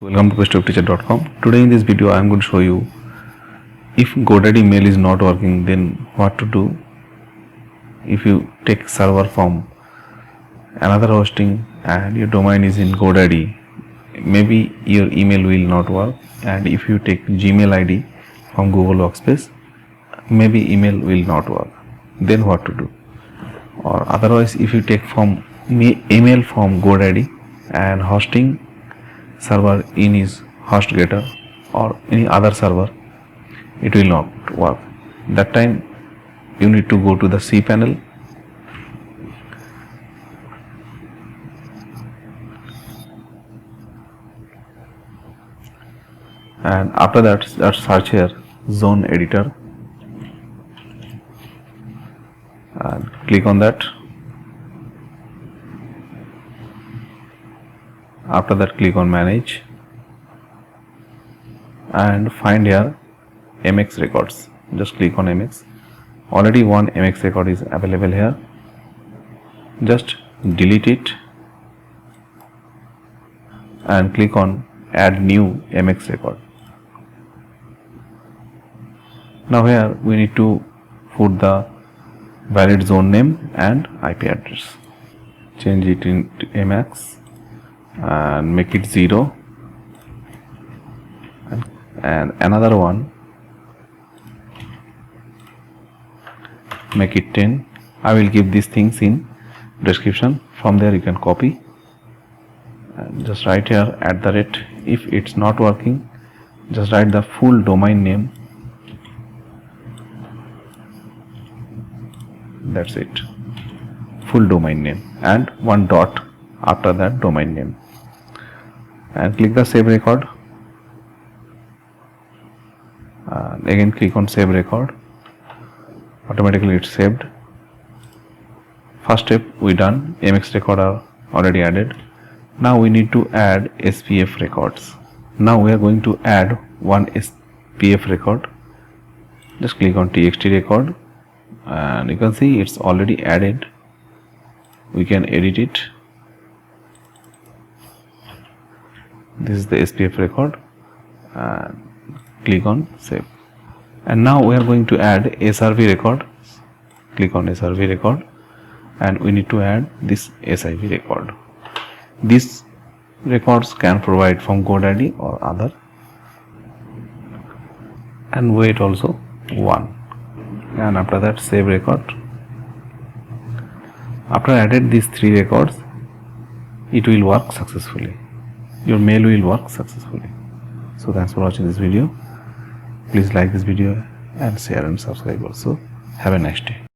Welcome to bestofteacher.com. Today in this video I am going to show you if Godaddy mail is not working, then what to do. If you take server from another hosting and your domain is in Godaddy, maybe your email will not work, and if you take Gmail ID from Google Workspace, maybe email will not work. Then what to do? Or otherwise, if you take from email from Godaddy and hosting server in is Hostgator or any other server, it will not work. That time you need to go to the cPanel and after that search here zone editor and click on that. After that click on manage and find here MX records. Just click on MX. Already one MX record is available here. Just delete it and click on add new MX record. Now here we need to put the valid zone name and IP address. Change it into MX and make it 0 and another one make it 10. I will give these things in description. From there you can copy and just write here @ if it's not working, just write the full domain name. That's it, full domain name and one dot after that domain name, and click the save record and again click on save record. Automatically it's saved. First step we done, MX record are already added. Now we need to add SPF records. Now we are going to add one SPF record. Just click on TXT record and you can see it's already added. We can edit it. This is the SPF record and click on save. And now we are going to add SRV record. Click on SRV record and we need to add this SIV record. These records can provide from Godaddy or other, and weight also 1, and after that save record. After added these 3 records, it will work successfully. Your mail will work successfully. So thanks for watching this video. Please like this video and share and subscribe also. Have a nice day.